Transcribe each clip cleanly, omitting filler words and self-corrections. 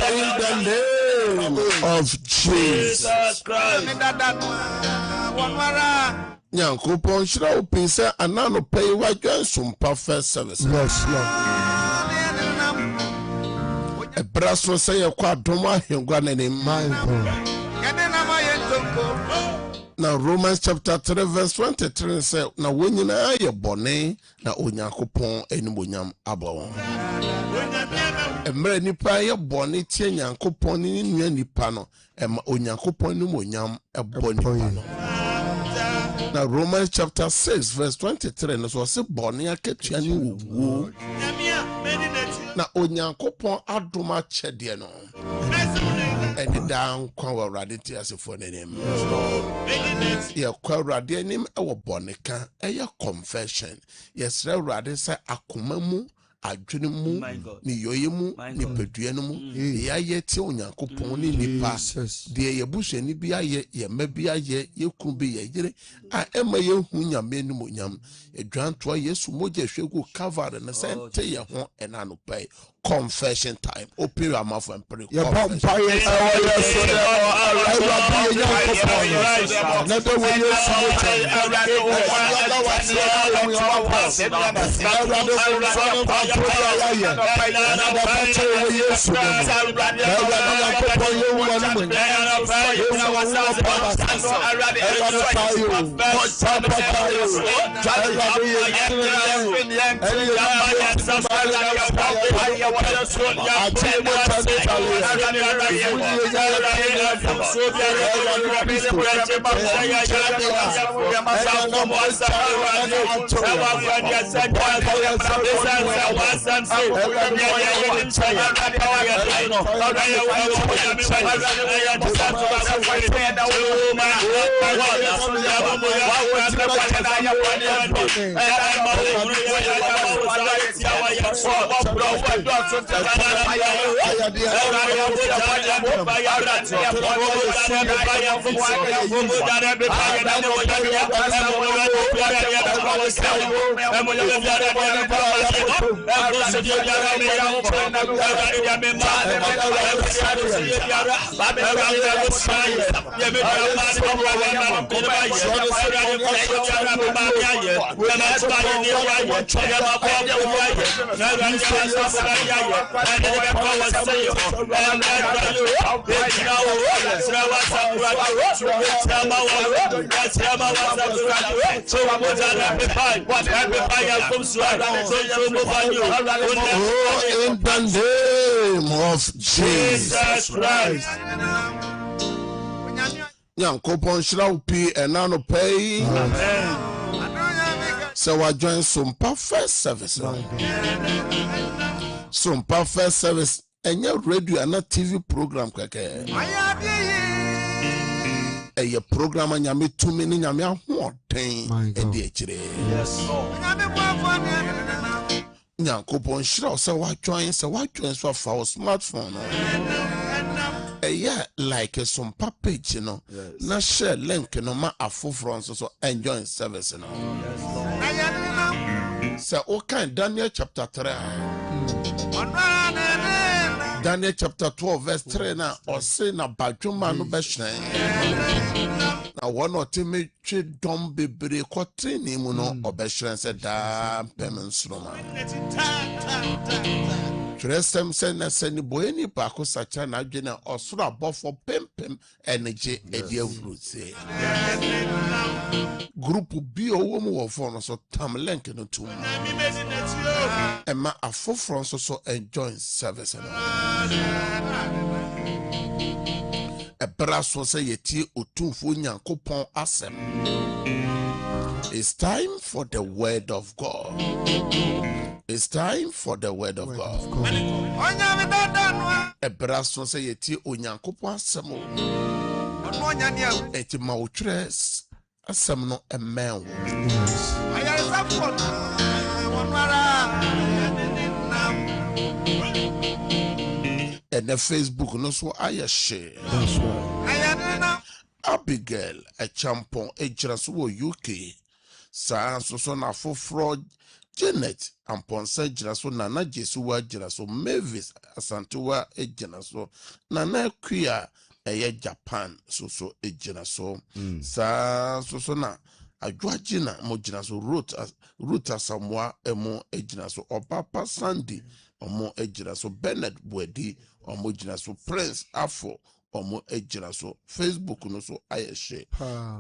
In the name of Jesus Christ. Nyankopon shira opinse anano pay wa dwansompa first service. Yes, Lord. Ebraso say yakwa adoma hengwa nene mind. Now Romans chapter 3 verse 23 say na wonyina ye bone na onyankopon enibonyam abo. Emre nipa ye bone tie nyankopon ni nua nipa no ema onyankopon enibonyam ebo nipa no. Now Romans chapter 6 verse 23 no so say bone akatua ni wuwu. Na onyankopon adoma chede no. And down kwa raditi as for the name. Ye kwa radianim ewo boneka eye confession. Yes, radisa akumamu adwenimu ni yoyemu ni peduenemu ya yeti onyankopon ni nipa de ye buhwe ni bia ye mabia ye yekubi ye yire a ema ye hu nyame ni monyam edwanto Yesu moje hwegu cover na sente ye ho enano pai. Confession time. Open your mouth and pray. Your confession. In the name of Jesus Christ. Nyankopon shira upi enano pay. Amen. So I join some perfect service. Some perfect service. And your radio and TV program keke. A program and yami 2 minutes yami hoten edechire. Yes. Nyankopon shira so I join so for our smartphone. Yeah, like some page, you know. Yes. Na share link, no ma afufron so enjoy service, you know. Yes, so okay, Daniel chapter 3. Daniel chapter 12 verse 3 na or say na badwuma no be hyen. Na one or two me twe dom bebre kwatre ni mu no obehyen se da pemensro ma. twerɛsɛm sɛ na sɛ ne boye ni baako sakyera na adwene ɔsoro abɔfo pempem ɛnegye ɛde awurutie group bi ɔwɔ mu wɔ fo no so tam link no to mu ɛma afoforo nso so enjoy service no ɛbra so sɛ yɛtie otumfo Nyankopɔn asɛm. It's time for the word of God. It's time for the word of God. Ɛbra so sɛ yɛtie Onyankopɔn asɛm o. Ɛti ma wo twerɛ asɛm no ɛmɛn wo. Ɛnɛ Facebook no so ayɛ hye. Abigail Echampon ejira so wɔ UK. Saa so na foforo Janet Amponsa ejira so na Jesuwa ejira so Mavis Asantewa ejira so na Kuya eye Japan so ejira so. Saa so na Adwagina mo ejira so Ruta Samoa emo ejira so Opapa Sandy omo ejira so Bernard Bwedi omo ejira so Prince Afo omo ejira so Facebook no so ayeshe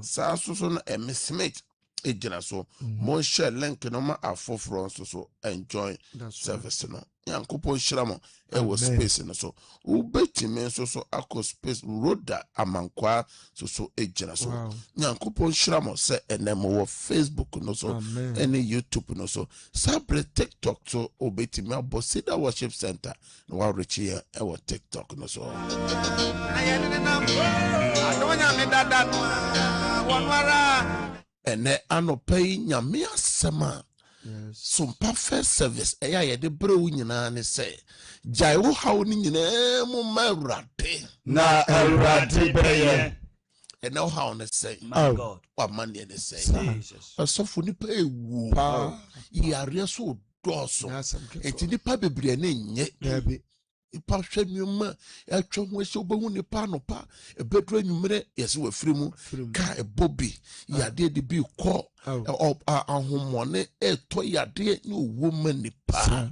saa so na Smith ejira so mo share link no ma afoforo so enjoy service no Nyankopɔn hyira mo ewo space no so ubetime so akɔ space roda amankwa so ejira so Nyankopɔn hyira mo se enemo wo Facebook no so any YouTube no so sabre TikTok so ubetime abosida worship center no wa reach here ewo TikTok no so ene anopai nyame asema. So perfect service eya yede brew nyina ne se jai wo haw ni nyina mu mawrade na awrade beye ene wo haw ne se my God wa man ne se Jesus asofo nipa ewu pa yare so doso enti nipa bebre ne nye ipa hwanyuma atwa ho se obahu nipa no pa ebedro anwumre yesi wa firimu ka ebobi yade de bi kɔ ahomone eto yade ni owo manipa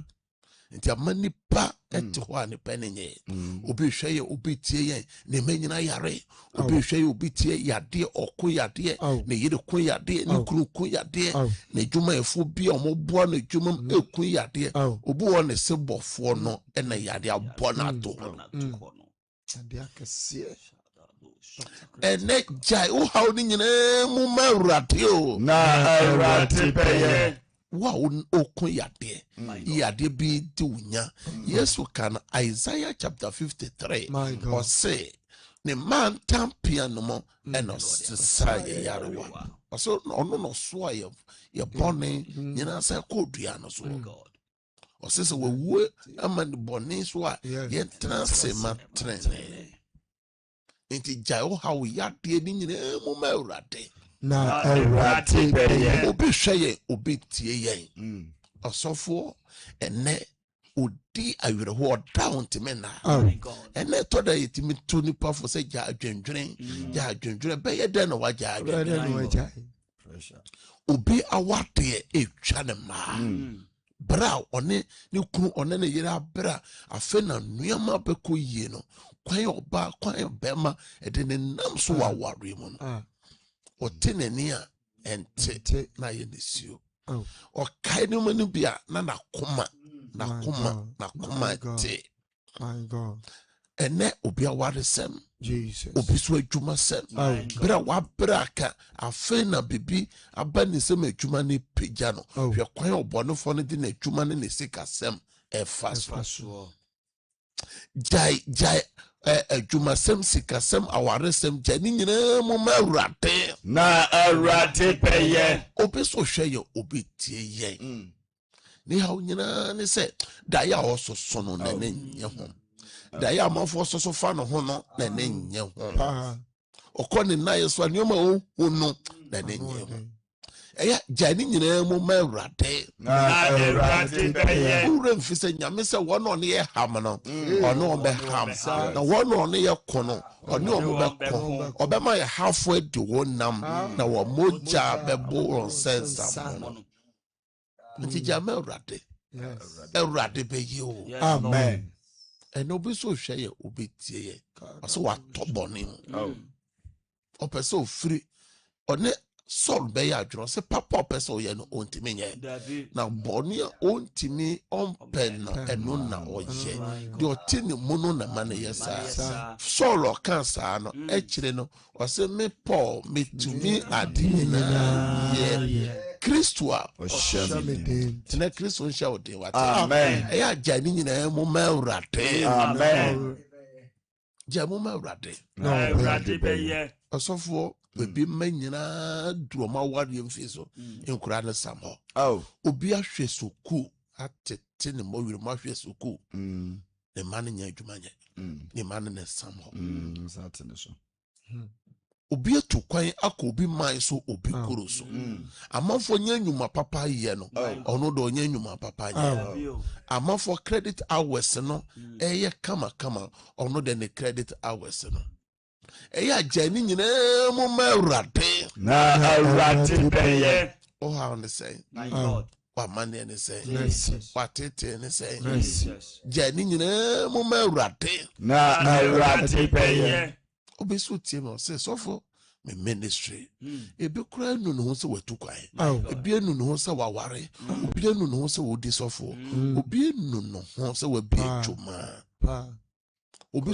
nti amanipa ete ho anipa nenye obi hweye obi tie ye ne manyina yare obi hweye obi tie yade ɔko yade ne yire ko yade ne kuru ko yade ne dwuma efo bi omoboa ne dwuma eku yade obi wɔ ne se bɔfo no na yade abɔ na to ade akɛse ene jai wo haw ni nyina mu mawrade o na awrade beye wa okun yade bi di unya Yesu kan Isaiah chapter 53 or say ne man tampia no mo eno sesa yarewa so ono no so ye bone nyina sa kodua no so o se se we ama ne bone so a ye transe ma trene enti jao how yade ni nyina mu ma urade na awrade beye obi hweye obi tie yen osofo ene odi awerho down to me na ene to da yitimi to nipa fo se ja adwendwene beye den na waja adwendwene obi awade etwa ne ma bra one ne kunu one ne yira bra afe na nuama beko yie no kwan oba kwan bema e de ne nam so waware mu no otenani a ente na ye nesio o kai no manu bia na nakoma te my God ene obi aware sem Jesus obi so adwuma sem bra wa bra ka afe na bibi aba ne sem adwuma ne pagya no hwe kwan obonefo ne de na adwuma ne sika sem e faso jai adwuma sem sika sem aware sem jani nyina mu mawrade na awrade beye obi so hweye obi tie yen ni haw nyina ne se da ya ososo no na nye ho da ya amafo soso fa no ho no na nye ho okoni na yeso anioma o no na nye ho eya jani nyina mu mawrade na awrade beye ure mfise nyame se wono ne ye ham no ono be ham na wono ne ye kono ono mo be ko obema ye halfway di wonam na wo moja be bo on sense am nti jama urade Yes. Erade bɛyɛ o. Yes, Amen. Ɛna obi nso hwɛ yɛ obi tie yɛ. Ɔsɛ watɔ bɔne mu. Lord. Ɔpɛ sɛ ofiri ɔne Saul bɛyɛ adwene ɔsɛ papa ɔpɛ sɛ ɔyɛ no ɔntumi nyɛ. David. Na bɔne a ɔntumi ɔmpɛ no ɛno na ɔyɛ. Deɛ ɔte ne mu no na ma no yɛ saa. Yes, sir. Saul ɔka saa no akyire no ɔsɛ me Paul metumi ade nyinaa yɛ. Kristo a tena Kristo nhyɛ wo den wate. Amen. Ɛyɛ agya ne nyinaa mu ma Awurade. Amen. Gya mu ma Awurade. Erade bɛyɛ. Ɔsɔfoɔ baabi mma nyinaa duro ɔma awareɛ mfie so nkura ne sam hɔ. Oh. Obi ahwɛ sukuu atete ne mmɔwerɛ mu ahwɛ sukuu ne mma no nyɛ adwuma nyɛ ne mma no ne sam hɔ. Obi atu kwan akɔ obi man so obi koro so. Amanfoɔ nyɛ nnwuma papa yɛ no ɔno de ɔnyɛ nnwuma papa yɛ. Amanfoɔ credit hours no ɛyɛ kama ɔno de ne credit hours no ɛyɛ agya ne nyinaa mu ma Awurade. Na Awurade bɛyɛ. Ɔhaw ne sɛn My God. wamanneɛ ne sɛn Jesus. watete ne sɛn Jesus. gya ne nyinaa mu ma Awurade. Na Awurade bɛyɛ. Obi so tie me ɔsɛ sɔfo me ministry ebi koraa nu ne ho sɛ watu kwan ebi anu ne ho sɛ waware obi anu ne ho sɛ wodi sɔfo obi anu ne ho sɛ wabi adwuma obi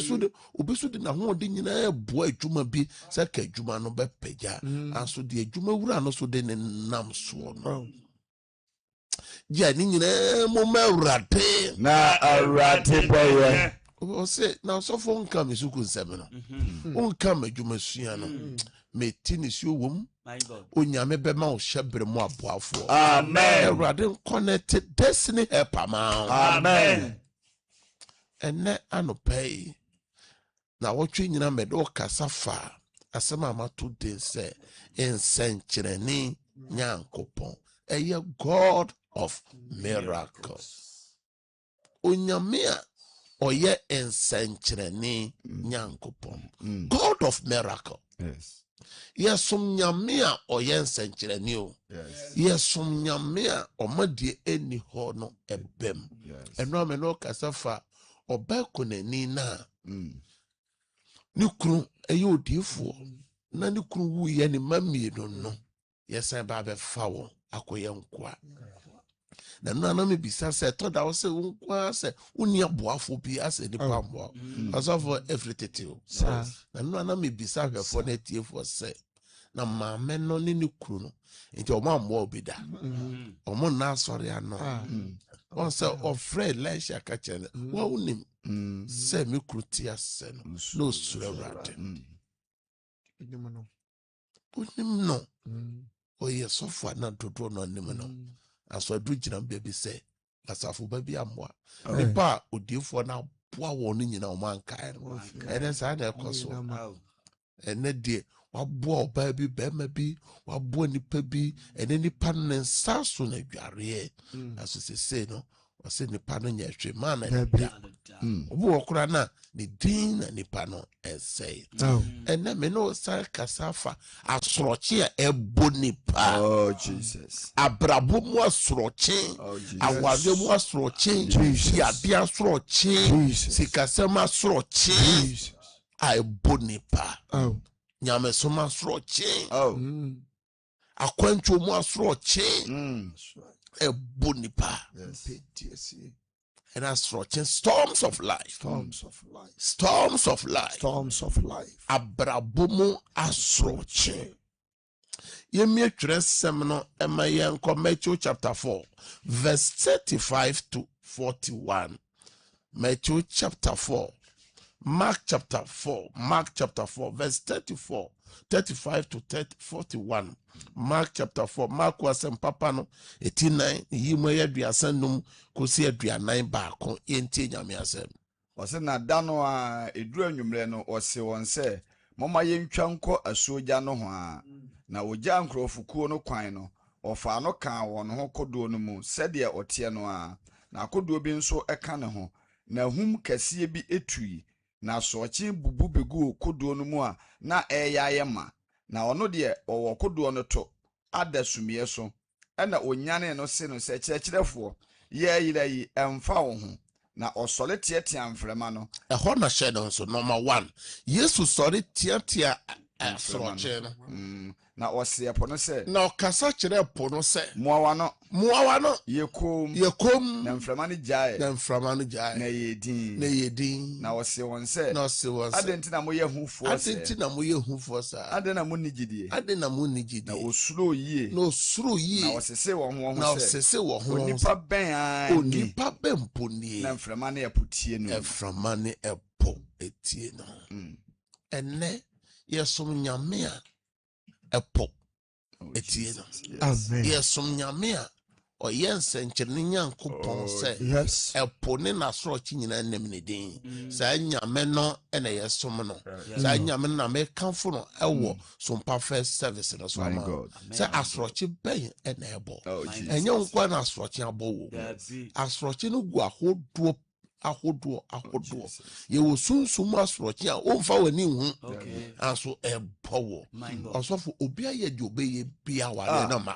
so de na ho de nyinaa boa adwuma bi sɛ ka adwuma no bɛpagya anso de adwuma wura no so de ne nam soɔ no gya ne nyinaa mu ma Awurade. Na Awurade bɛyɛ. Ɔsɛ na ɔsɔfo nka me suku nsɛm no wonka me adwuma sua no meti ne suo wom My God. onyame bɛma wo hyɛ bere mu aboafoɔ. Amen. Awurade connected destiny helper ma wo. Amen. Ɛnɛ anɔpa yi na wɔtwe nyina mɛde wo kasa fa asɛm a mato den sɛ nsɛnkyerɛnne Nyankopɔn ɛyɛ God of miracles. Onyame a ɔyɛ nsɛnkyerɛnne Nyankopɔn. God of miracle. Yes. Yɛsom nyame a ɔyɛ nsɛnkyerɛnne o. Yes. Yɛsom nyame a ɔma deɛ ɛnni hɔ no ɛbɛm. Yes. Ɛno a me no kasa fa ɔbaa konani na ne kunu ɛyɛ odiifoɔ na ne kunu wuyɛ ne mma mmienu no yɛsan ba bɛfa wɔn akɔyɛ nkoa. Na no ana mebisa sɛ ɛtɔ da wo sɛ wo nkoa sɛ wonni aboafo bi asɛ nipa mmoa ɔsɔfo ɛfiri tete o. Na no ana mebisa hwɛfoɔ no atiefoɔ sɛ na maame no ne ne kunu no nti ɔmo ammoa obi da ɔmo nna asɔre ano wɔn sɛ ɔfrɛ Elisha ka kyerɛ no wɔn wonim sɛ me kuru ti asɛ no na osuro Awurade. Onim no ɔyɛ sɔfo a na dodoɔ no ɔnim no aso adu gyina baabi sɛ asafo ba bi ammoa nipa a odiefoɔ no aboa wɔn no nyina ɔmo ankae no ɛnɛ saa na ɛkɔ so ɛnɛ deɛ waboa ɔbaa bi bɛrima bi waboa nipa bi ɛnɛ nipa no ne nsa so na adwareɛ aso sese no ɔsɛ nipa no nyɛ hwɛ maa na ɛda obi wɔ kora na ne din na nipa no ɛsɛe ɛnɛ me ne ɔsan kasa fa asorɔkye a ɛbɔ nipa. Oh Jesus. Abrabɔ mu asorɔkye awareɛ mu asorɔkye yade asorɔkye sikasɛm asorɔkye a ɛbɔ nipa nyamesom asorɔkye akwantuo mu asorɔkye ɛbɔ nipa ɛna asorɔkye storms of life abrabɔ mu asorɔkye. Yemie twerɛsɛm no ɛma yɛnkɔ Matthew chapter 4 verse 35 to 41. Matthew chapter 4 Mark chapter 4 verse 35 to 41. Mark chapter 4 Mark wasɛm papa no 89 yi mu yɛ aduasa num kosi aduanan baako yɛntie nyame asɛm. Ɔsɛ na da no a eduru anwummerɛ no ɔse wɔn sɛ momma yɛntwa nkɔ asuogya no ho a na ogya nkurɔfokuo no kwan no ɔfa no kaa wɔn ho kodoɔ no mu sɛdeɛ ɔteɛ no a na kodoɔ bi nso ɛka ne ho na hum kɛseɛ bi etui na soɔkye bubu begu kodoɔ no mu a na ɛyɛ ma na ɔno deɛ ɔwɔ kodoɔ no to ada sumiɛ so ɛna onyane no se no sɛ kyerɛkyerɛfoɔ yɛyerɛ yi ɛmfa wo ho na ɔsɔre teatea mframa no ɛhɔ na hyɛ no nso number 1 yesu sɔre teatea asorɔkye no na ɔse ɛpo no sɛ na ɔkasa kyerɛ ɛpo no sɛ mmoawa no yɛkom na mframa no gyae na mframa no gyae na ɛyɛ na yɛdin na ɔse wɔn sɛ na ɔse wɔn adɛn sɛ nti na moyɛ hufoɔ adɛn nti na moyɛ hufoɔ saa adɛn na monni gyidie adɛn na monni na gyidie ɔsuro yie na ɔsoro na yie ɔsese wɔn ho na ho sɛ ɔsese wɔ ho onipa bɛn a ni onipa bɛ mpo nie na mframa no ɛpo tie no ɛframa ne ɛpo etie no ɛnɛ yɛsom nyame a ɛpo etie no yɛsom nyame a ɔyɛ nsɛnkyerɛnne nyankopɔn sɛ ɛpo ne n'asorɔkye nyinaa nam ne din saa nyame no ɛna yɛsom no saa nyame no na mekamfo no ɛwɔ sompa first service no so ama sɛ asorɔkye bɛn ɛna ɛbɔ ɛnyɛ nkwa na asorɔkye abɔ wɔ mu asorɔkye no gu ahodoɔ yɛwɔ sunsum asorɔkye a ɔmfa w'ani hu anso ɛbɔ wɔ ɔsɔfo obi ayɛ deɛ ɔbɛyɛ bia wale no ma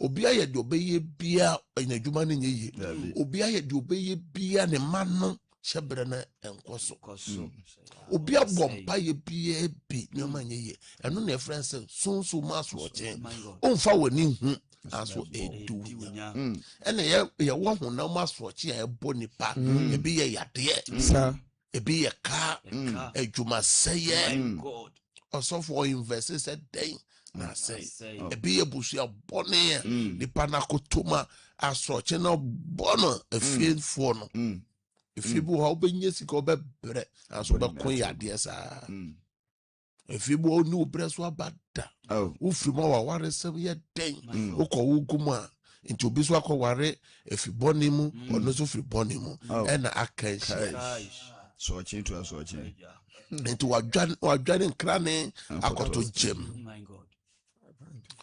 obi ayɛ deɛ ɔbɛyɛ bia n'adwuma no nyɛ yie obi ayɛ deɛ ɔbɛyɛ bia ne ma no hyɛ berɛ no ɛnkɔ so obi abɔ mpayɛ bia bi nneɛma nyɛ yie ɛno na ɛfrɛ sɛ sunsum asorɔkye ɔmfa w'ani hu aso edu ɛna yɛwɔ honam asorɔkye a ɛbɔ nipa ebi yɛ yadeɛ ebi yɛ kaa adwumasɛyɛ ɔsɔfo invest sɛ dɛn na sɛ ebi yɛ busua bɔne a nipa n'akotoma asorɔkye na bɔ no efiefoɔ no efie bi wɔ hɔ ɔbɛnyɛ sika ɔbɛbrɛ aso ɔbɛko yadeɛ saa efie bi wɔ ne obrɛ so aba da wofiri mu a wawaresɛm yɛ dɛn wokɔ wo gu mu a nti obi so akɔware efi bɔne mu ɔno nso firi bɔne mu ɛna aka nhyia nti wadwane nkrane akɔtɔ gyem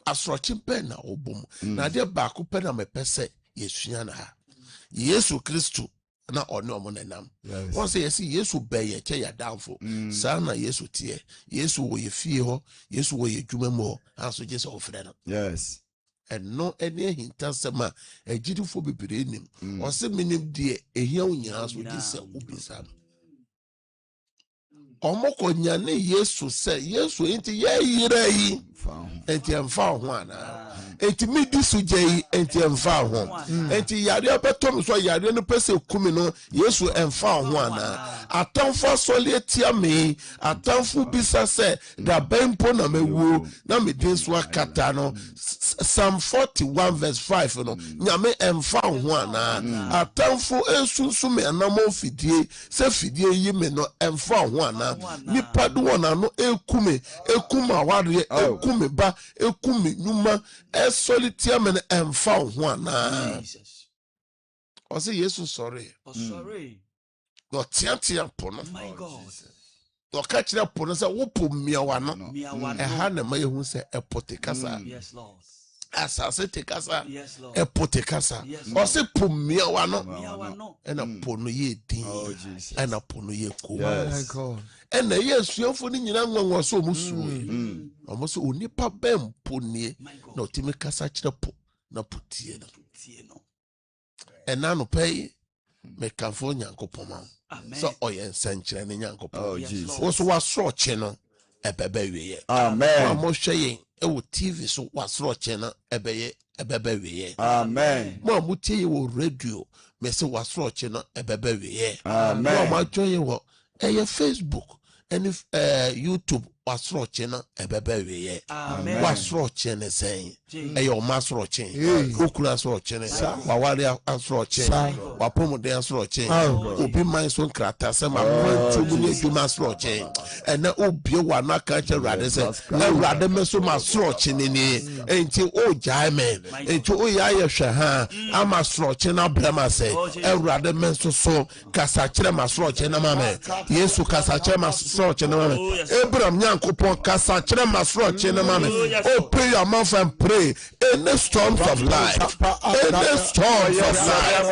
asorɔkye pɛ na ɔbɔ mu na adeɛ baako pɛ na mepɛ sɛ yɛsua na ha yesu kristo na ɔne ɔmo nenam wɔn sɛ yɛsi yesu bɛyɛ kyɛ yɛadamfo saa na yesu teɛ yesu wɔ yɛ fie hɔ yesu wɔ yɛ dwuma mu hɔ anso gye sɛ ɔfrɛ no ɛno ɛne ahintasɛm a agyidifo bebree nim ɔsɛ menim deɛ ehia wo nyinaa so gye sɛ wobisa no ɔmo kɔnya ne yesu sɛ yesu nti yɛyerɛ yi nti ɛmfa ho anaa nti medi so gya yi nti ɛmfa ho nti yareɛ bɛtɔ me so yareɛ no pɛ sɛ kumi no yesu ɛmfa ho anaa atamfo asɔle atia me atamfo bisa sɛ da bɛn mpo na mɛwuo na mede nso akata no Psalm 41 verse 5 no nyame ɛmfa ho anaa atamfo esunsu me anamo fidie sɛ fidie yi me no ɛmfa ho anaa nipa do wɔ n'ano ekum awareɛ ekum ba ekum nnwuma ɛsɔre tia me no ɛmfa ho anaa ɔsɛ yesu sɔre na ɔteatea po no na ɔka kyerɛ po no sɛ wopo mmiawa no ɛha na ma yɛhu sɛ ɛpo te kasa asase te kasa ɛpo te kasa ɔsɛ po mmiawa no ɛna po no yɛ din ɛna po no yɛ kom ɛna yɛ asuafo no nyinaa nwanwa sɛ ɔmo suo ɔmo sɛ onipa bɛn mpo nie na ɔtumi kasa kyerɛ po na po tie no ɛna anɔpa yi mekamfo nyankopɔn ma sɛ ɔyɛ nsɛnkyerɛ ne nyankopɔn wo so wasorɔkye no ɛbɛbɛ wieɛ amen mohwɛ yɛn ɛwɔ tv so wasorɔkye no ɛbɛbɛ wieɛ amen mo a motie yɛ wɔ radio mɛsɛ wasorɔkye no ɛbɛbɛ wieɛ mo a moadwɔ yɛ wɔ ɛyɛ facebook ɛne youtube wasorɔkye no ɛbɛbɛ wieɛ wasorɔkye ne sɛn ɛyɛ ɔma asorɔkye okura asorɔkye ne waware asorɔkye wapɔmuden asorɔkye obi man so nkrata sɛ mamanti mu ne adwuma asorɔkye ɛna obie wa no aka kyɛ awurade sɛ awurade me so masorɔkye ne ni enti ogyae me enti oyɛ ayɛ hwɛ ha ama asorɔkye no abrɛ ma sɛ awurade me nso so kasa kyerɛ masorɔkye no ma me yesu kasa kyerɛ masorɔkye no ma me abraham nyankopɔn kasa kyerɛ masorɔkye no ma me open your mouth and pray any storms of life any storms of life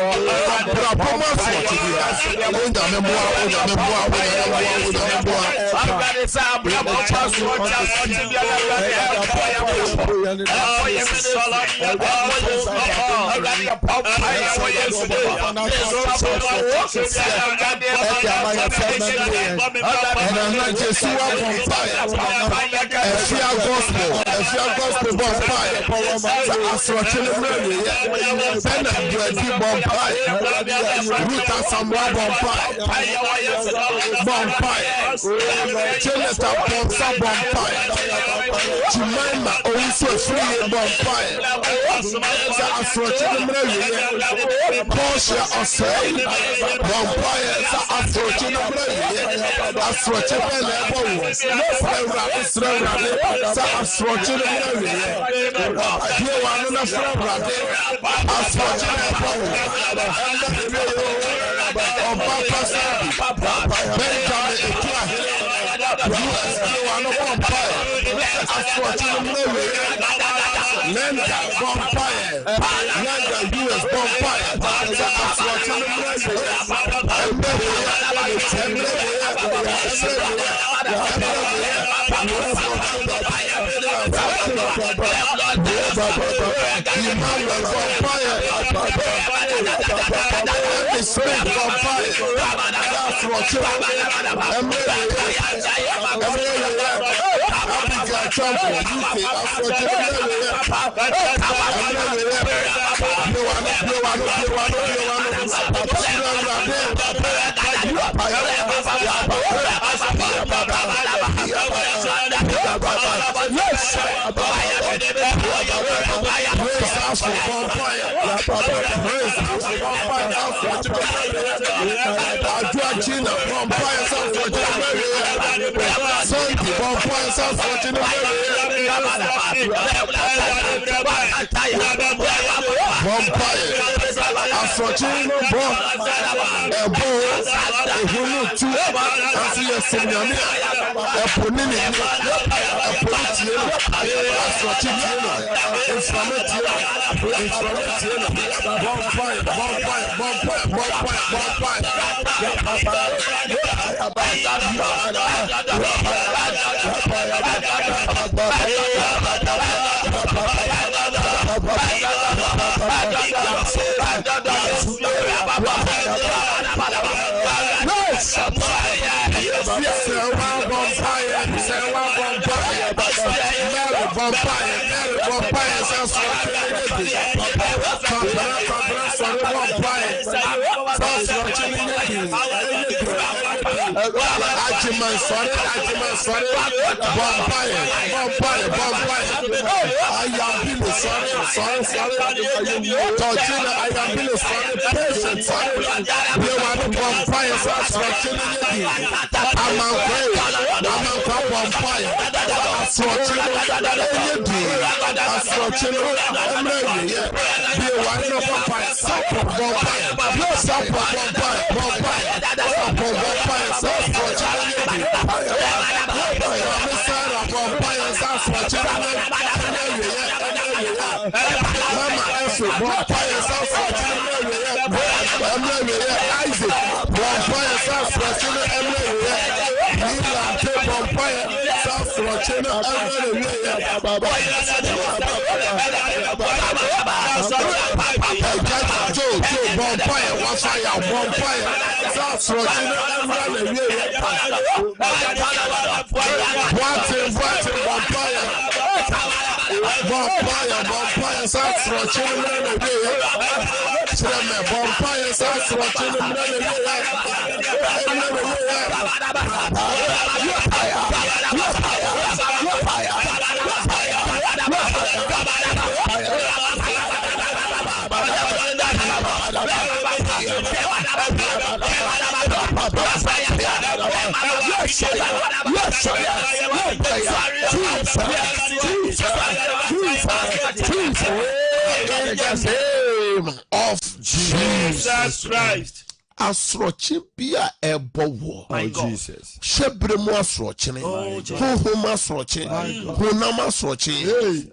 Of Jesus Christ. Asrochi bia ebowo. Oh Jesus. Shebre mu asrochi ne. Honhom asrochi. Honam asrochi.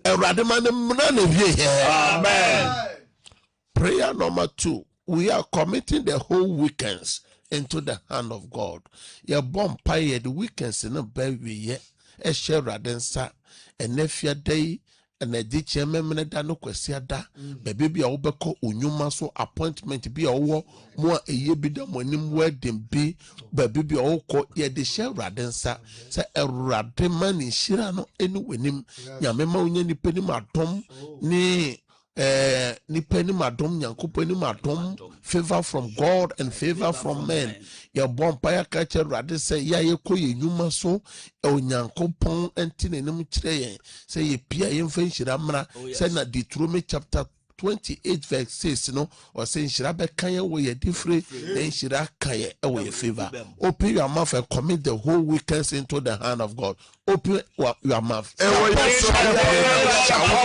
Erade ma ne mna na wie. Amen. Prayer number 2. We are committing the whole weekends into the hand of God. Your bomb pie the weekends in a baby yet a share radensa and nephew day. And a ditch a member no quesiada, baby, I obeko unyuma so appointment be a war more a year be the morning wedding be, baby, all call ye the share radensa, say a rademan in Shirano any winning, Yamema ni penny madom, ni penny madom, yanko penny madom, favor from God and favor from men. Your bonfire catcher rather say, ya ye ko ye nyuma so, o nyanko pon entine num chire say ye pia ye mfa nhiramra say na Deuteronomy chapter 28 verse 6 no or say nhyira be kan ye wo ye different then nhyira kan ye e wo ye favor. Open your mouth and commit the whole weekends into the hand of God. Open your mouth. Shall we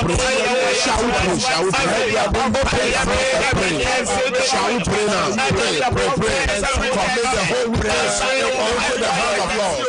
pray? Now? Pray. Commit the whole weekends into the hand of God.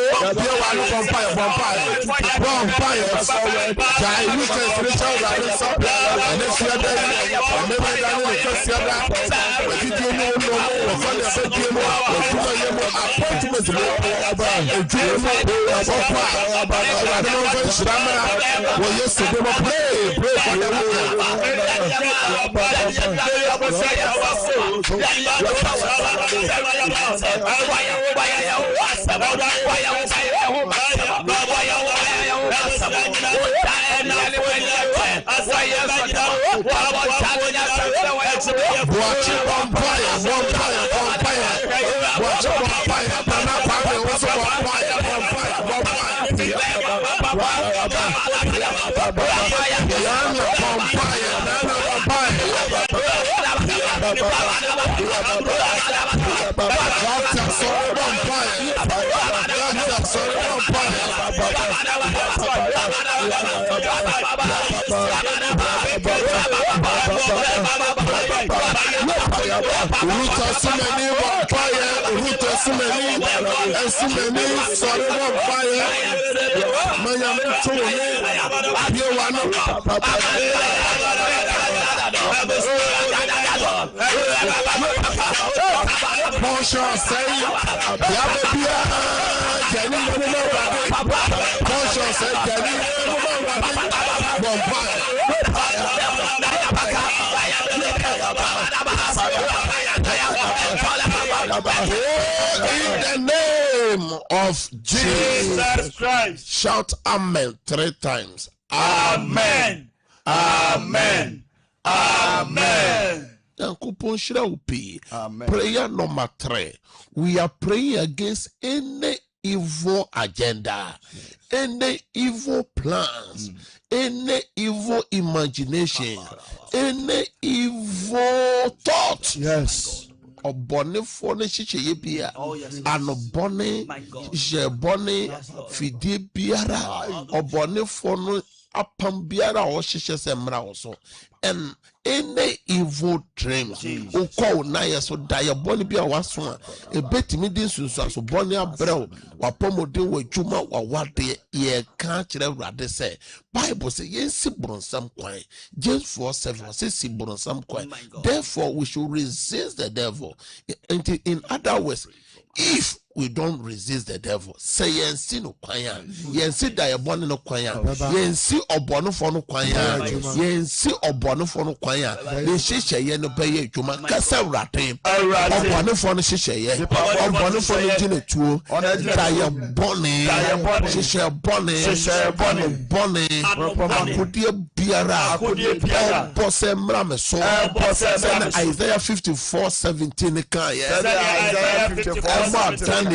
In the name of Jesus Christ, shout amen 3 times. Amen. Amen. Amen. Prayer number 3. We are praying against any evil agenda, any evil plans, any evil imagination, any evil thought. Yes. Obone for ne chiche bia anobone je bone fidie biara obone for no apam biara o hyehyɛ sɛ mmra wo so and any evil dreams ukɔ na yɛ so da yɛ bɔne bi a waso a ebetimi di nsunsu so bɔne abrɛw wapɔmɔden wɔ adwuma wawade yɛ ka kyerɛ Awurade sɛ Bible sɛ yɛnsi borɔnsam kwan James 4:7 sɛ si borɔnsam kwan. Therefore we should resist the devil. In other words, if we don't resist the devil, say yensi no kwanya, yensi diabone no kwanya, yensi obono for no kwanya, yensi obono for no kwanya, the shisha ye no pay juma, kasa ratim, obono for no shisha ye, obono for no jine tuo, diabone, shisha bone, akudia biara, bose mrame so, Isaiah 54:17 kaya, Isaiah 54:17. I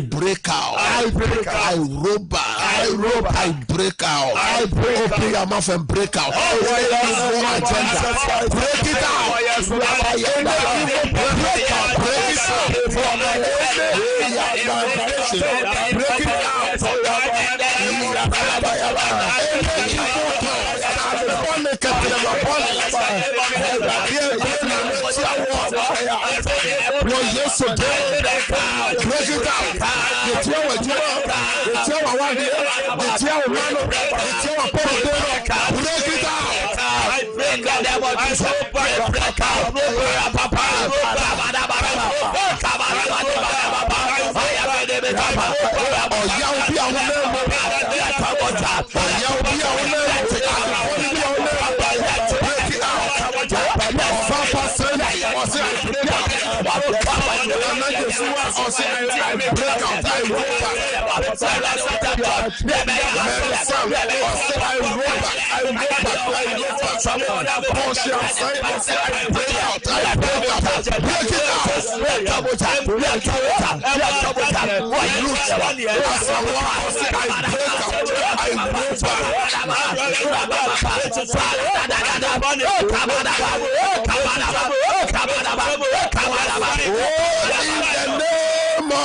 break out. I rob out. I break out. Open your mouth and break out. Break it out. Yes, break it out.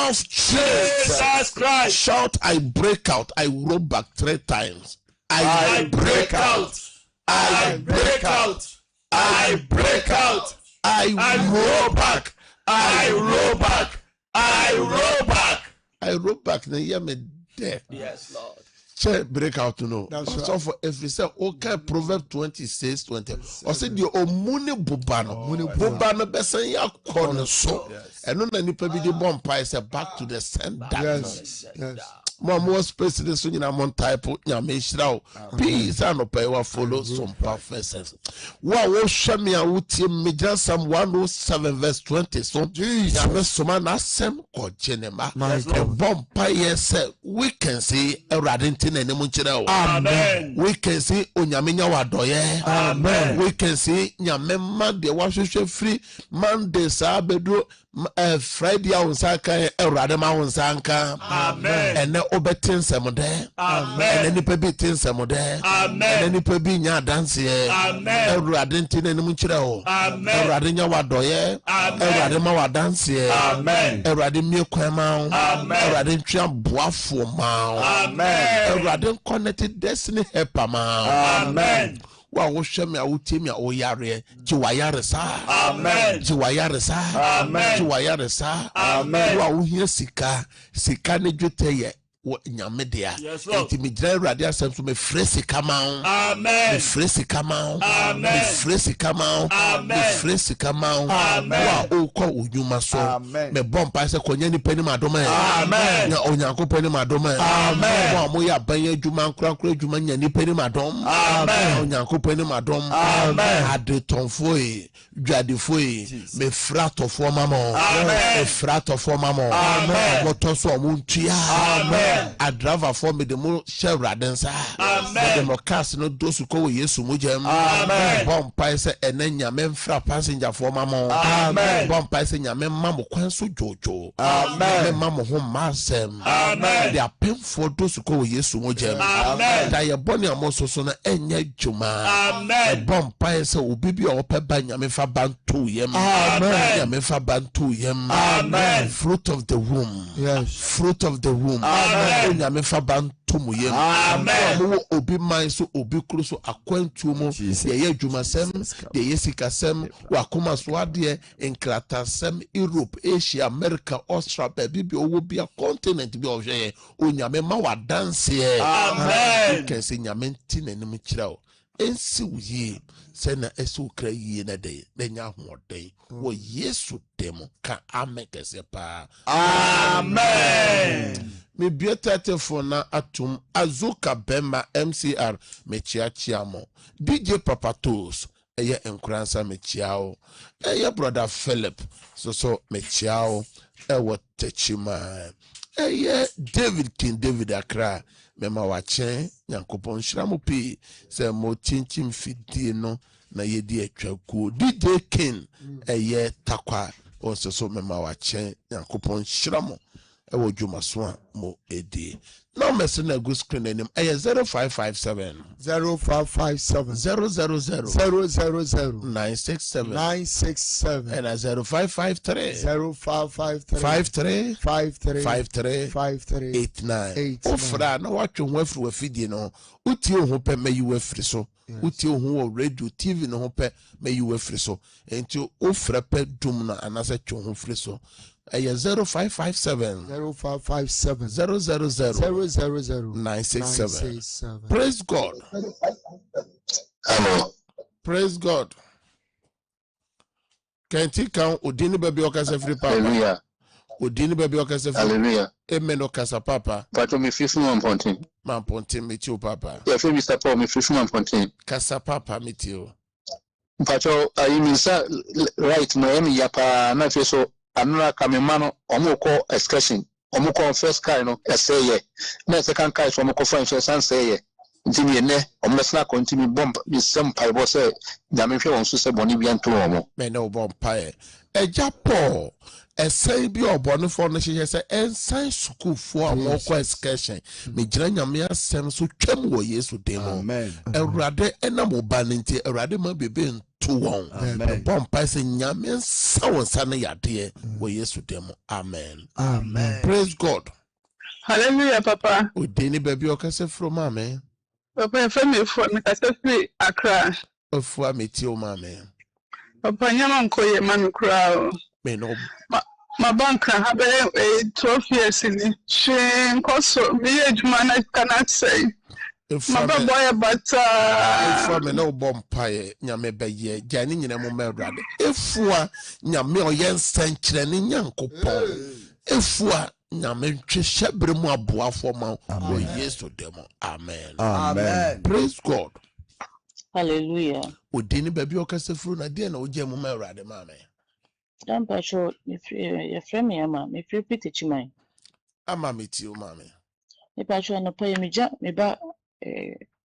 Of Jesus Christ. Shout, I break out. I roll back 3 times. I break out. I break out. I break out. I roll back. I roll back. I roll back. I roll back. Now hear me there. Yes, Lord. Check break out to know. That's right. So for if we say okay, Proverbs 26:20. Or say the omuni bubano. Bubano besen ya kono so. And no nipa bi de bomb pie say back to the center. Yes. More space this one among type nyame hyira peace and pay wa follow some perfections. Wa wo hwe me a wotie me Psalm 107 verse 20 so nyame soma na asem ko genema e bomb pie say we can see Awurade ntina ne mu kyerɛ wo. Amen. We can see onyame nya wadoye. Amen. We can see nyame ma de wa hwehwɛ free Monday saa bedro Friday a unsa kan Awurade ma unsa nka. Amen. And obetin semude. Amen. And nipa bi tin semude. Amen. And nipa bi nya dance ye. Amen. Awurade ntin ne mu kyerɛ wo. Amen. Awurade nya wadoye. Amen. Awurade ma wa dance ye. Amen. Awurade mie kwan ma wo. Amen. Awurade ntwa boafo ma wo. Amen. Awurade connected destiny helper ma wo. Amen. Wa wo hwɛ me a wotie me a wo yare ji wa yare sa. Amen. Ji wa yare sa. Amen. Ji wa yare sa. Amen. Wa wo hia sika ne dwetɛ yɛ wo nyame dia. Yes, Lord. Enti me gyina Awurade asɛm so me frɛ sika ma wo. Amen. Me frɛ sika ma wo. Amen. Me frɛ sika ma wo. Amen. Me frɛ sika ma wo. Amen. Wa okɔ odwuma so. Amen. Me bɔ mpa sɛ kɔnya nipa nim adom ɛ. Amen. Nya Onyankopɔn nim adom ɛ. Amen. Wa mo yɛ aban adwuma nkora adwuma nya nipa nim adom. Amen. Onyankopɔn nim adom. Amen. Adetɔnfo yi, dwadefo yi, me fra tɔfo ma mo. Amen. Me fra tɔfo ma mo. Amen. Mo tɔ so mo ntua. Amen. Adrava for me de mo hyɛ Awurade nsa. Amen. De mo cars no do su ko wɔ Yesu mo gyam. Amen. Bɔ mpae sɛ ɛnɛ nyame mfra passenger fo ma mo. Amen. Bɔ mpae sɛ nyame ma mo kwan so jojo. Amen. Nyame ma mo ho ma asɛm. Amen. De apemfo do su ko wɔ Yesu mo gyam. Amen. Da yɛ bɔ ne amo so so na ɛnyɛ dwuma. Amen. Bɔ mpae sɛ obi bi a ɔpɛ ba nyame fa ba nto yam. Amen. Nyame fa ba nto yam. Amen. Fruit of the womb. Yes. Fruit of the womb. Amen. Nyame fa ba nto mu yam. Amen. Mo obi man so obi kuro so akwantu mu Jesus. ye adwumasɛm ye sikasɛm wa akoma so adeɛ nkratasɛm Europe, Asia, America, Australia, bi owo bi a continent bi ɔhwɛ yɛ onyame ma wa dance yɛ. Amen. Kan sɛ nyame nti n'anim kyerɛ wo ensi wo yie sɛ na ɛsɛ wo kra yie na de na nya ahoɔden wɔ Yesu dɛm ka amen kɛsɛ paa. Amen. Me bie for na atum Azuka Bema MCR mechiachia mo DJ Papatos eye enkransa mechiao eye brother Philip so mechiao ewo techima eye David King David Akra mema wache nyankopon hyramo pi se mo chinchim fidie no na yedi atwaku DJ King eye takwa so mema wache nyankopon hyramo ewo dwuma so a mo edi no message na go screen anim 0557 0557 000 967 967 and 0553 0553 53 89 ofra na watwe ho afri wafidie no utie ho pe mayi wafri so utie ho wo radio TV no ho pe mayi wafri so enti ofra pe dum na anase twe ho fri so 0557 000 967. Praise God. Praise God. Kenti kan odini baby okasa free papa. Hallelujah. Odini baby okasa free. Hallelujah. Amen okasa papa. Pacho me fifu mampontin. Mampontin metio papa. Yeah, free Mr. Paul me fifu mampontin. Kasa papa metio. Pacho I mean sir right no emi yapa na fe so anura kamemano omo excursion. Omo first car no say na second car so omo friend so san say ntimi ne omo na continue bomb bi sem paibo say na me hwe won so se boni bi anto omo me no bomb pae eja Paul esai bi obonefo no hye se ensan sukufo amoko excursion me gira nyame asem so twam wo Yesu demo amen Awurade enam obanenti Awurade ma bebe nto won bomb pae se nyame nsa wonsa na yade wo Yesu demo amen amen praise God. Hallelujah, Papa. Odini baby okase from mame. Papa, family for me, Casafi, Accra. Ofua meti o mame. Papa, Yaman Koye Man crowd. Me no. My banker have a 12 years in it. She also me age man, I cannot say. My boy, but Ofua me no bompaye, nyame beye, jani nyina mo merade. Efua nyame oyen senkyere ne nyankopon. Efua nyame ntwe hebre mu aboafo ma wo Yesu demo amen amen praise God. Hallelujah. Odini baby okase furu na de na oje mu merade mame. Dan pacho me frame me ama me free pity chimai. Ama meti o mame. Me pacho no pay me ja me ba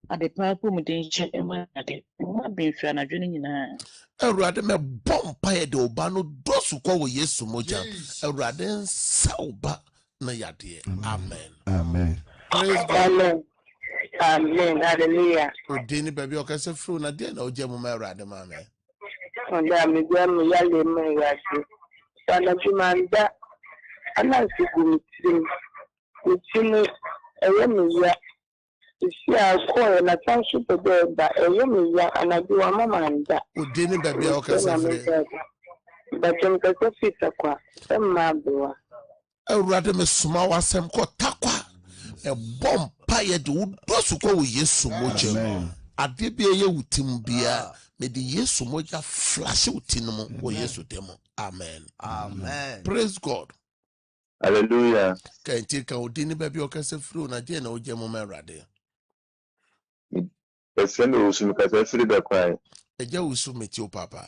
ade papo mu den che e ma ade. Ma ben fi anadwe nyina. Awurade me bompaye de oba no dosu kwa wo Yesu moja. Awurade nsa oba na yade. Amen. amen Praise God. Amen. Amen. Hallelujah. Odini baby okase furu na de na oje mu merade mame. Onda me gwa me yale me yase. Sana chimanda ana sikumitim. Kuchini ewe me ya. Isi akọ na tansu pedeba ewe me ya anadiwa mama nda. Odini baby okase furu. Batem kase fita kwa. Emma bua. Awurade me soma wasem ko takwa. E bompaye de dosu kwa wo Yesu moja. Ade bi eye wutim bia me de Yesu moja flash wutinum wo Yesu demo amen amen praise God. Hallelujah. Kenti ka odini baby okase furu na de na oje mu merade. A friend who was free the cry. Eja usu meti o papa.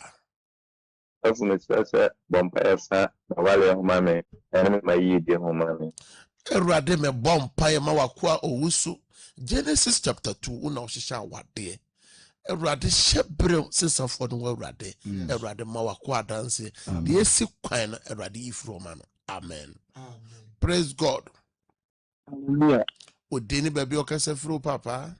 Of Mr. Bompasa, Wale Homame, and my ye dear Homame. Awurade me bompaye ma wakwa owusu. Genesis chapter 2 una oshisha wade. Awurade shebre sesafo no Awurade. Awurade ma wakwa danse. De esi kwan na Awurade ifro ma no. Amen. Praise God. Hallelujah. Odini baby okase fru papa.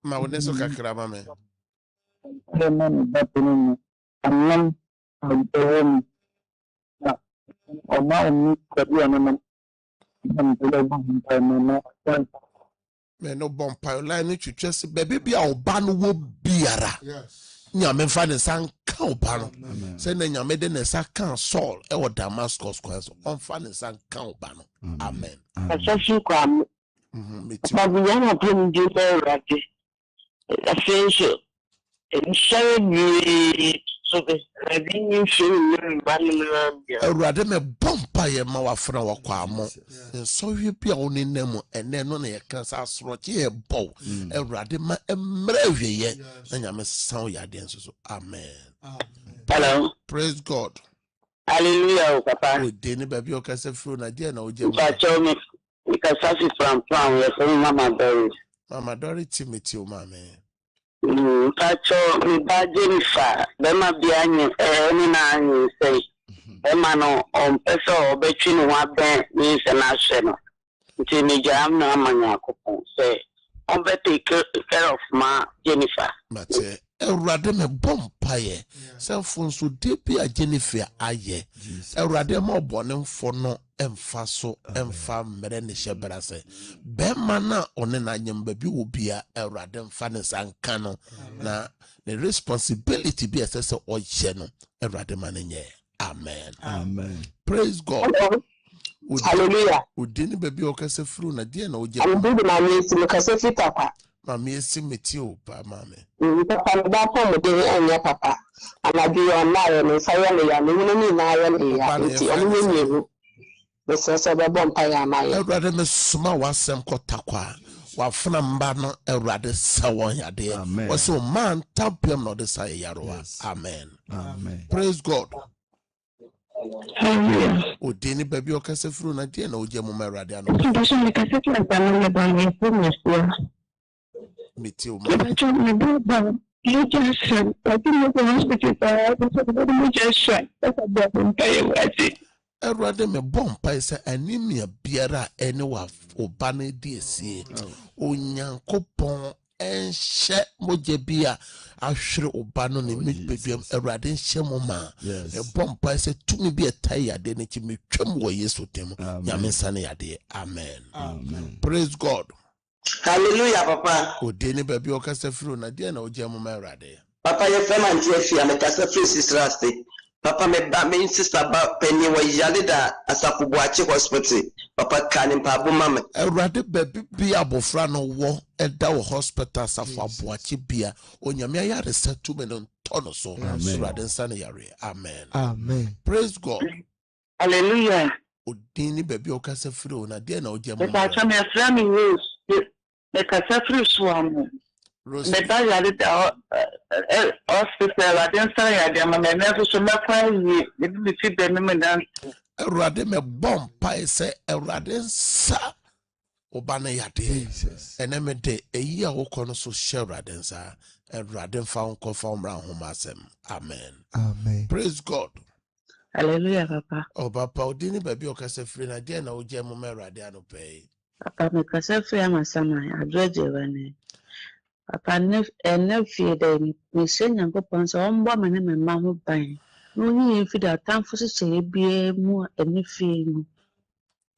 Ma woneso kakra ma me. Me no bompa line ni twetwe se bebe bia oba no wo biara. Nyame fa ne san ka oba no. Se na nyame de ne san kan Saul e wo Damascus kwan so. On fa ne san kan oba no. Amen. Asafi kwa Meti. babu yana pum di rati. Afenso. Nshari so be rabin shiri banana. Awurade me bompa ye ma wafra wakwa mo. So wi bia oni nam ene no na ye kan sa soroche ye bow. Awurade ma emra wiye na nyame san yade enso so. Amen. Hello. Praise God. Hallelujah, Papa. Odini baby okase fru na de na oje mu. Pacho me Casafi from we from Mama Doris. Mama Doris Timothy o mama. Pacho me ba Jennifer, bema bia nyi ni na anyi say. Bema no on peso obetwi no wa ben ni se na hwe no. Nti me jam na amanya akopon say on be take care of ma Jennifer. Mate Awurade me bompa ye. Selfo nso de bia Jennifer aye. Awurade ma obonefo no emfa so emfa mere ne hyebra se. Bema na one na nyamba bi wo bia Awurade mfa ne sanka no na the responsibility be assess oye no Awurade ma ne nye. Amen. amen Praise God. Hallelujah. Udini baby okase fru na de na oje. I'm doing my name to Casafi Papa. Mami esi meti o pa mami. Papa ba po de anya papa. Anadu yo na yo no sa yo ya no ni na yo ni ya. Nti o ni ni. Mesese be bom pa ya ma ye. Ewurade me soma wasem kotakwa. Wafuna mba no Ewurade sawon yade. Oso man tampem no de sa yaroa. Amen. Amen. Praise God. Hallelujah. Odini baby okase furu na die na oje mo Ewurade ano. Pastor me ka se tla na ba ye promise ya. Meti o But me ba you just said I think the hospital I just said that's a bad pay what. Ewurade me bompa ise anemia biara ene wa obane di esie. Onyankopon enhye moje bia ahwere obano ne medbedwam Ewurade enhye mo ma. E bompa ise tumi bi etai ade ne chi metwam wo Yesu tem. Nyamensa ne yade. Amen. Amen. Praise God. Hallelujah papa. Odeni baby okasa firo na dia na oje mo Ewurade. Papa ye fema nti afia me kasa free sister stay. Papa me sister ba penny wa yale da Asafubuachi hospital. Papa kanim pa bu mama. Ewurade baby bia abofra no wo eda wo hospital Asafubuachi bia onyame ayare settlement no tono so. Ewurade nsa ne yare. Amen. Amen. Praise God. Hallelujah. Odini baby okasa firo na dia na oje mo. Pastor me friend me Rose. Me kasa free swam. Rose. Me ba yale da hospital I didn't say I dem me never so me kwa yi me fi be me dan. Ewurade me bompa ise Ewurade nsa obane yade. Jesus. Ene me de eyi a wokono so hye Ewurade nsa. Ewurade mfa onko fa omra homasem. Amen. Amen. Praise God. Hallelujah papa. Oh papa odini baby okasa free na dia na oje mo Ewurade anope. Papa me kasa free amasama adroje wane. Papa ne fie de me se Nyankopon so ombo me ne me ma ho ban. No ni fi da tamfo se bie mu ene fie mu.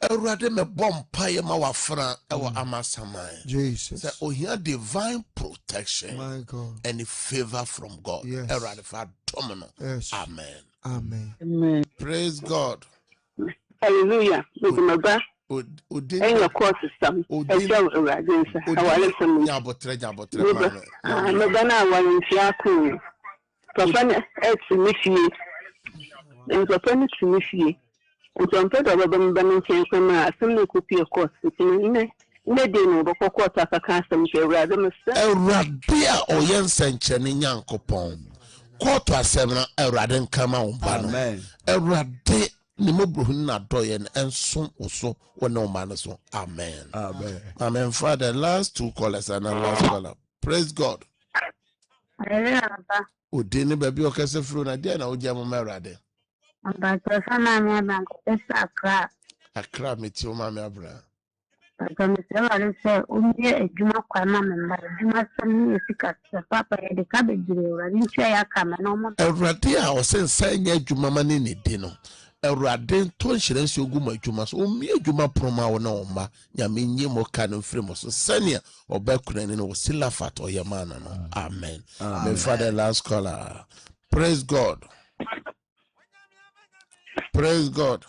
Ewurade me bompa ye ma wafra ewo amasama. Jesus. Say ohia divine protection My God. and favor from God. Yes. Ewurade fa domino. Yes. Amen. Amen. Amen. Praise God. Hallelujah. Mama Odini your course system. Jabotre No bana wa nsia ku. Papa etimifi. En papa ni timifi. En papa do ba ban nsia ku ma asem na kopi course ne de no boko course aka asem je Ewurade mse. Ewurade a oyense nkyene Nyankopon. Koto asem na Ewurade nkama wo ba no. Amen. Ewurade ni mobruhun na doye na enso oso wona o man so. Amen. Amen. Amen. Father, last two callers and last caller. Praise God. Hallelujah papa. Odini baby okase fru na dia na oje mo Ewurade. Papa sana me ban ko Accra. Accra meti o ma me abra. Papa me se wale se umye ejuma kwa mama mbara ejuma sami esika papa ya de kabejire Ewurade ntia ya kama na omo. Ewurade a o sensa nya adwuma ma ne ne di no. Ewurade to nhyirense oguma adwuma so omi adwuma proma wo na omba nyame nyi mo ka no frem so sania obakunani no sila fat oyemana no. Amen. My father last caller. Praise God. Praise God.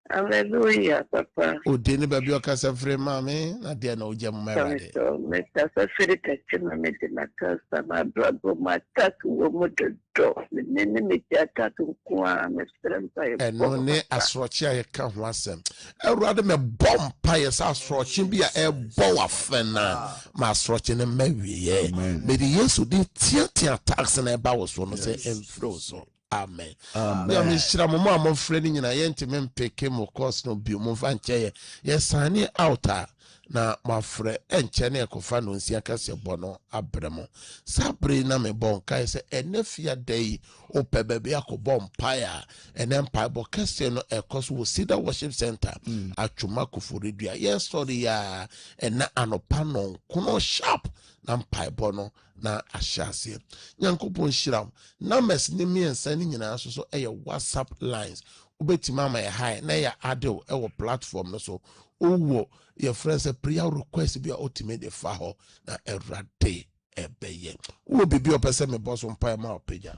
Hallelujah papa. Odini baby okasa frem mame na dia na oje mo Ewurade. So me ta sa fere ka chima me de na kasa ma brabo ma tak wo mo do ne me ta tak kwa me strem pa e. Eno ne asrochi a ka ho asem. Ewurade me bompa ye sa asrochi bi a e bo afena ma asrochi ne mawie. Me de Yesu di tia tax na e ba wo so no se enfro so. Amen. Ya me shira mo amofre ni nyina ye ntime mpeke mo course no bi mo fa nche ye sane outa na mafre enche na ekofa no nsia kase bono abremo sabre na me bon kai se enafia dai opebe bia ko bon paya enempa bo kase no ekoso wo Cedar Worship Center atwuma koforedua ye sorry ya ena anopa no kono sharp na mpai bono na ahyase Nyankopon hyiram numbers ni miensa ni nyina so eye WhatsApp lines ubetima ma ye high na ya adel ewo platform no so owo your friends a prayer request be ultimate the fa na Ewurade ebeye wo bibi opese me boss mpa ma opeja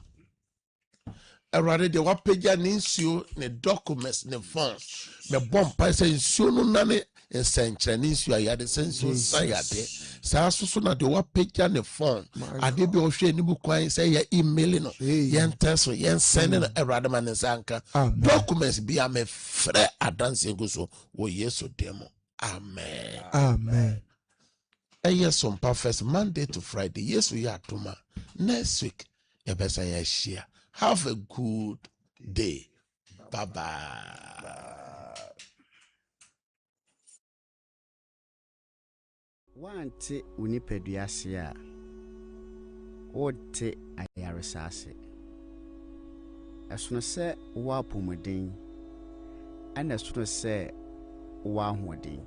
Awurade de wapagya ne nsuo ne documents ne funds me bɔ mpa sɛ nsuo no nane nsɛnkyerɛ ne nsuo ayade sɛ nsuo sa yade saa so na de wapagya ne phone ade bi ɔhwɛ anim kwan sɛ yɛ email no yɛntɛ so yɛnsɛne no Awurade ma ne nsa nka documents bi a mefrɛ adanse gu so wɔ Yesu dim amen. Ɛyɛ sompa first Monday to Friday Yesu yɛ adoma next week yɛbɛsa yɛahyia. Have a good day. Bye-bye. Wante unipadua ase a wote ayaresa ase. Ɛsono sɛ wo apɔmuden ɛna ɛsono sɛ wo ahoɔden.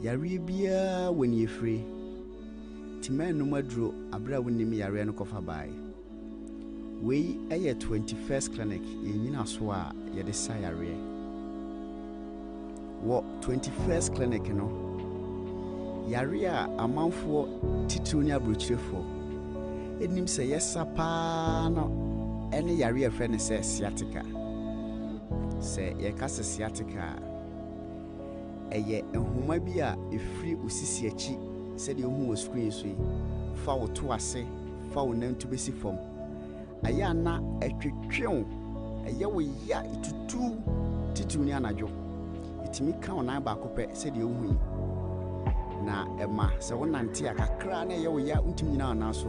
Yare biara wɔ ne efiri. Timanum aduro abra wonim yare no kɔfa bae. We ɛyɛ 21st clinic yɛnyina so a yɛde sa yare. Wɔ 21st clinic no yare a amanfoɔ titiri ne aburokyerefo enim sɛ yɛsa paa no ɛne yare a ɛfrɛ ne sɛ sciatica. Sɛ yɛka sɛ sciatica ɛyɛ nhoma bi a ɛfiri osisi akyi sɛdeɛ ohu wɔ screen so yi fa wo to ase fa wo nan to besi fam aya na etwetwew ɛyɛ wo ya etutu titiw ni anadwo etimi ka wo nan ba kopɛ sɛdeɛ ohu yi na ɛma sɛ wo nante akakra na ɛyɛ wo ya untimi nyina na so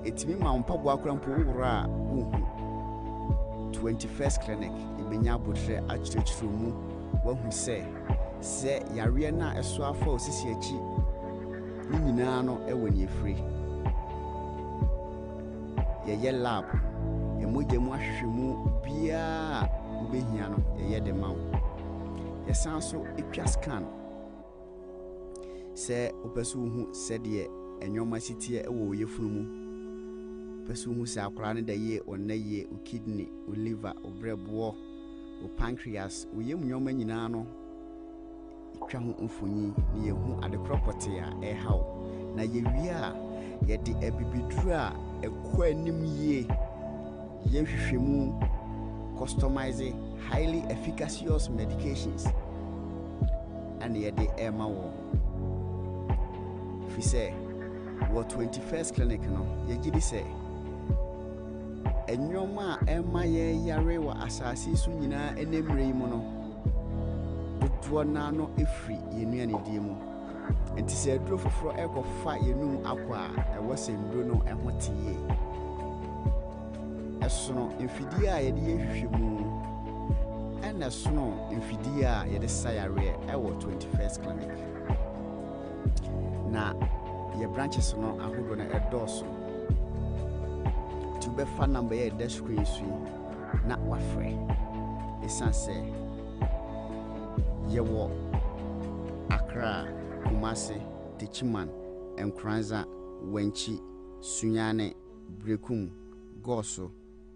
etimi ma mpaboa akora mpo wura a ohu 21st clinic ibenya abotre akyerɛkyerɛ mu wahu sɛ yare na ɛso afa osisi akyi ni nyinaa no ɛwɔ ne efiri yɛyɛ lab emogya mu ahwehwɛ mu bia wobɛhia no yɛyɛ de ma wo yɛsan so etwa scan sɛ wopɛso hu sɛdeɛ enwoma sitie ɛwɔ oyefunu mu pɛso hu sɛ akora ne da yie ɔnayie o kidney o liver o brɛboɔ o pancreas o yem nwoma nyinaa no etwa ho mfonyi ne yɛhu adekropɔte a ɛhaw na yɛwie a yɛde abibiduru a ɛkɔ anim yie yɛhwehwɛ mu customizing highly efficacious medications and yɛde ɛma wɔ fi sɛ wɔ 21st clinic no yɛgyedi sɛ ɛnwoma a ɛma yɛyare wɔ asase so nyinaa ɛnɛmmerɛ yi mu no dodoɔ naa no ɛfiri yɛnnuanedie mu nti sɛ aduro foforɔ ɛkɔfa yɛnum akɔ a ɛwɔ sɛ nduro no ɛho teyie ɛsono mfidie a yɛde yɛhwehwɛ mu ɛna sono mfidie a yɛde sa yareɛ ɛwɔ 21st clinic na yɛ branches no ahodoɔ no ɛdɔɔso to bɛfa number yɛ ɛda screen so na wafrɛ ɛsiane sɛ yɛwɔ Accra, Kumasi, Techiman, Nkranza, Wenchi, Sunyane, Brekum, Goso,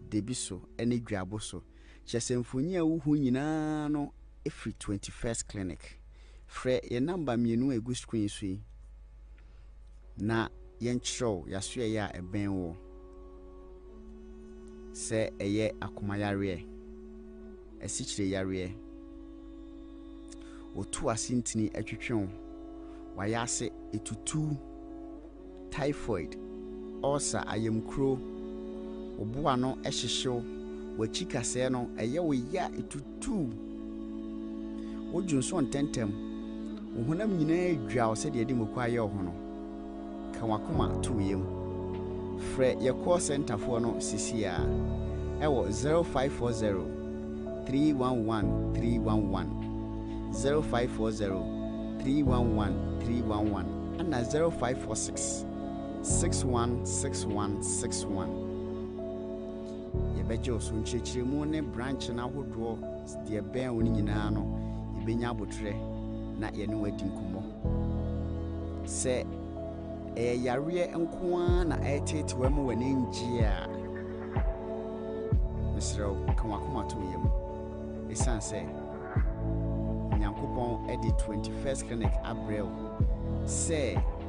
Debiso, ene Dwaboso. Chesemfoni a wuhu nyinaa no every 21st clinic. Frɛ ye number mienu egu screen so yi. Na yɛnkyerɛw yaso yɛ a ɛbɛn wo. Sɛ ɛyɛ akomayareɛ, ɛsikyire yareɛ. Otu asintini atwetwew wayase etutu typhoid ulcer ayemkro oboa no ehyehyew wachikase no eye wo ya etutu wodwunso ntentem wohonam nyina adwa se de mokwa ye ho no ka wakoma toyem frɛ ye call center for no sisia ewo 0540 311 311 0540 311 311 and 0546 616161. Yebeje osun chechiremu ne branch na hodo de ben woni nyina no yebenya abotre na ye ne wadi nkomo se yare enkoa na etetewa mu wani ngie a misro kan wakoma to yem esan se Nyankopon edi 21st clinic Abril say